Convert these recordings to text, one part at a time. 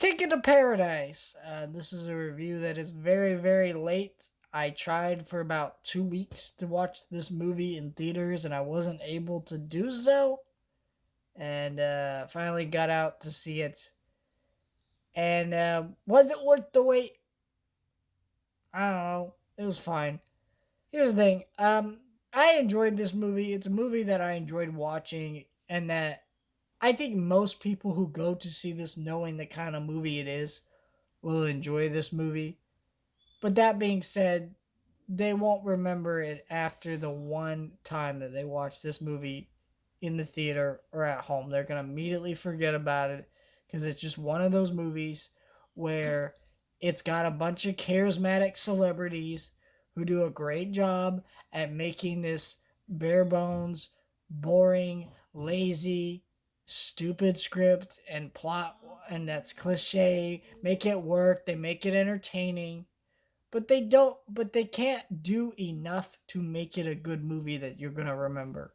Ticket to Paradise. This is a review that is very, very late. I tried for about 2 weeks to watch this movie in theaters and I wasn't able to do so. And finally got out to see it. And was it worth the wait? I don't know. It was fine. Here's the thing. I enjoyed this movie. It's a movie that I enjoyed watching, and that I think most people who go to see this, knowing the kind of movie it is, will enjoy this movie. But that being said, they won't remember it after the one time that they watched this movie in the theater or at home. They're going to immediately forget about it because it's just one of those movies where it's got a bunch of charismatic celebrities who do a great job at making this bare bones, boring, lazy, stupid script and plot, and that's cliche, make it work, they make it entertaining, but they can't do enough to make it a good movie that you're going to remember.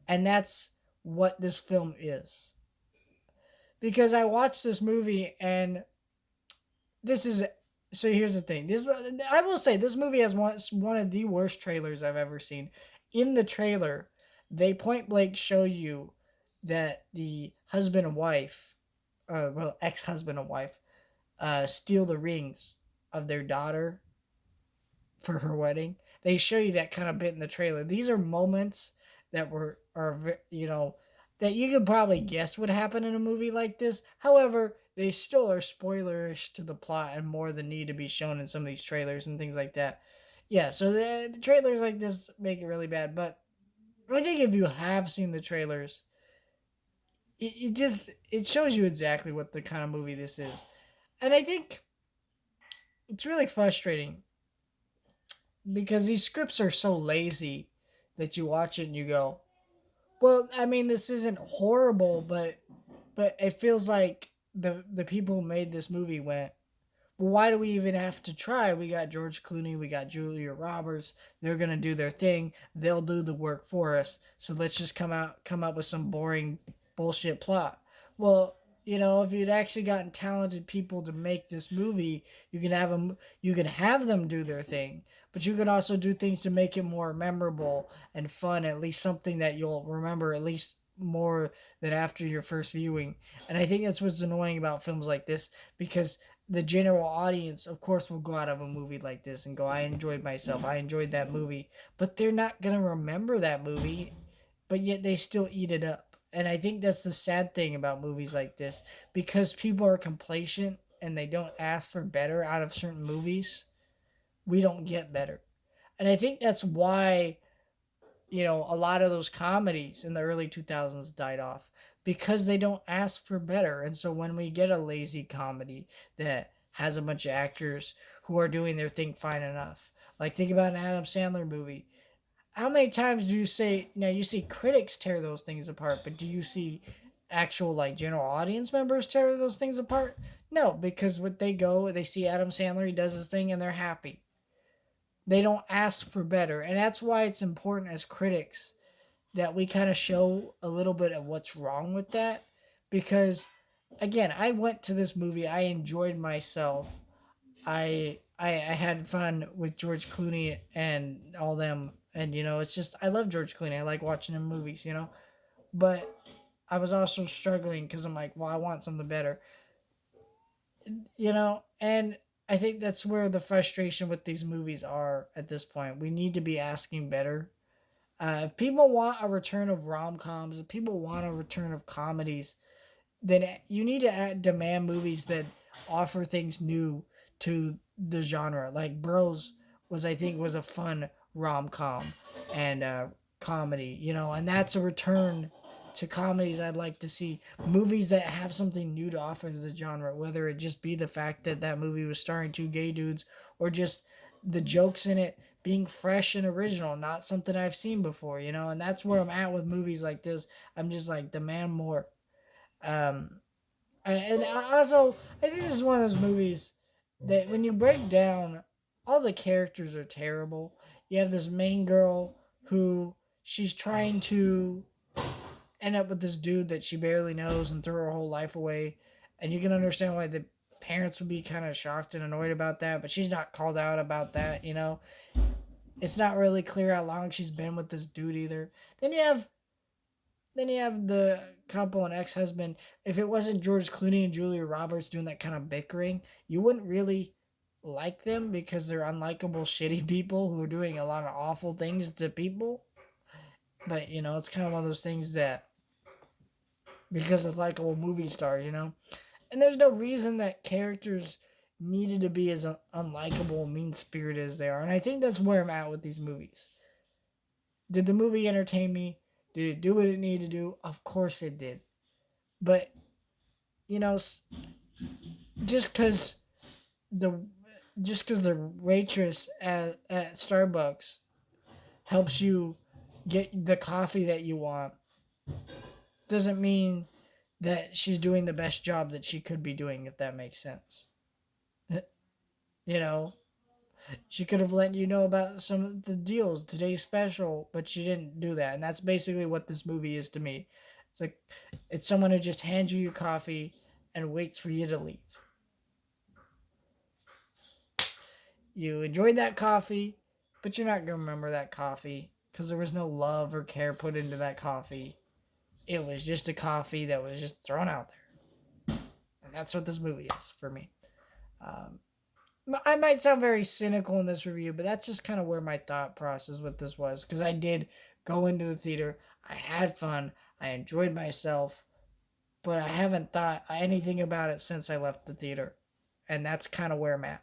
And that's what this film is. Because I watched this movie, and this is so here's the thing. This I will say this movie has one of the worst trailers I've ever seen. In the trailer, they point blank show you that the husband and wife, ex-husband and wife, steal the rings of their daughter for her wedding. They show you that kind of bit in the trailer. These are moments that that you could probably guess would happen in a movie like this. However, they still are spoilerish to the plot and more than need to be shown in some of these trailers and things like that. Yeah, so the trailers like this make it really bad. But I think if you have seen the trailers, it shows you exactly what the kind of movie this is. And I think it's really frustrating because these scripts are so lazy that you watch it and you go, well, I mean, this isn't horrible, but it feels like the people who made this movie went, well, why do we even have to try? We got George Clooney, we got Julia Roberts. They're gonna do their thing. They'll do the work for us. So let's just come up with some boring bullshit plot. Well, if you'd actually gotten talented people to make this movie, you can have them do their thing, but you can also do things to make it more memorable and fun. At least something that you'll remember at least more than after your first viewing. And I think that's what's annoying about films like this because the general audience, of course, will go out of a movie like this and go, I enjoyed myself. I enjoyed that movie. But they're not going to remember that movie, but yet they still eat it up. And I think that's the sad thing about movies like this because people are complacent and they don't ask for better out of certain movies. We don't get better. And I think that's why a lot of those comedies in the early 2000s died off because they don't ask for better. And so when we get a lazy comedy that has a bunch of actors who are doing their thing fine enough, like think about an Adam Sandler movie. How many times do you say, now you see critics tear those things apart, but do you see actual like general audience members tear those things apart? No, because what they see Adam Sandler, he does his thing and they're happy. They don't ask for better. And that's why it's important as critics that we kind of show a little bit of what's wrong with that because again, I went to this movie, I enjoyed myself. I had fun with George Clooney and all them, and it's just I love George Clooney. I like watching him movies, but I was also struggling because I'm like, well, I want something better, and I think that's where the frustration with these movies are at this point. We need to be asking better. If people want a return of rom coms, if people want a return of comedies, then you need to demand movies that offer things new to the genre. Like Bros I think, was a fun rom com and comedy, and that's a return to comedies I'd like to see. Movies that have something new to offer to the genre, whether it just be the fact that that movie was starring two gay dudes or just the jokes in it being fresh and original, not something I've seen before, and that's where I'm at with movies like this. I'm just like, demand more. Um, and also, I think this is one of those movies that when you break down, all the characters are terrible. You have this main girl who she's trying to end up with this dude that she barely knows and throw her whole life away. And you can understand why the parents would be kind of shocked and annoyed about that, but she's not called out about that, you know? It's not really clear how long she's been with this dude either. Then you have then you have the couple and ex-husband. If it wasn't George Clooney and Julia Roberts doing that kind of bickering, you wouldn't really like them because they're unlikable, shitty people who are doing a lot of awful things to people. But you know, it's kind of one of those things that because it's likable movie stars, you know, and there's no reason that characters needed to be as unlikable, mean spirited as they are, and I think that's where I'm at with these movies. Did the movie entertain me? Did it do what it needed to do? Of course it did. But you know, just because the the waitress at Starbucks helps you get the coffee that you want doesn't mean that she's doing the best job that she could be doing, if that makes sense. You know, she could have let you know about some of the deals, today's special, but she didn't do that. And that's basically what this movie is to me. It's like it's someone who just hands you your coffee and waits for you to leave. You enjoyed that coffee, but you're not going to remember that coffee because there was no love or care put into that coffee. It was just a coffee that was just thrown out there. And that's what this movie is for me. Um, I might sound very cynical in this review, but that's just kind of where my thought process with this was. Because I did go into the theater, I had fun, I enjoyed myself, but I haven't thought anything about it since I left the theater. And that's kind of where I'm at.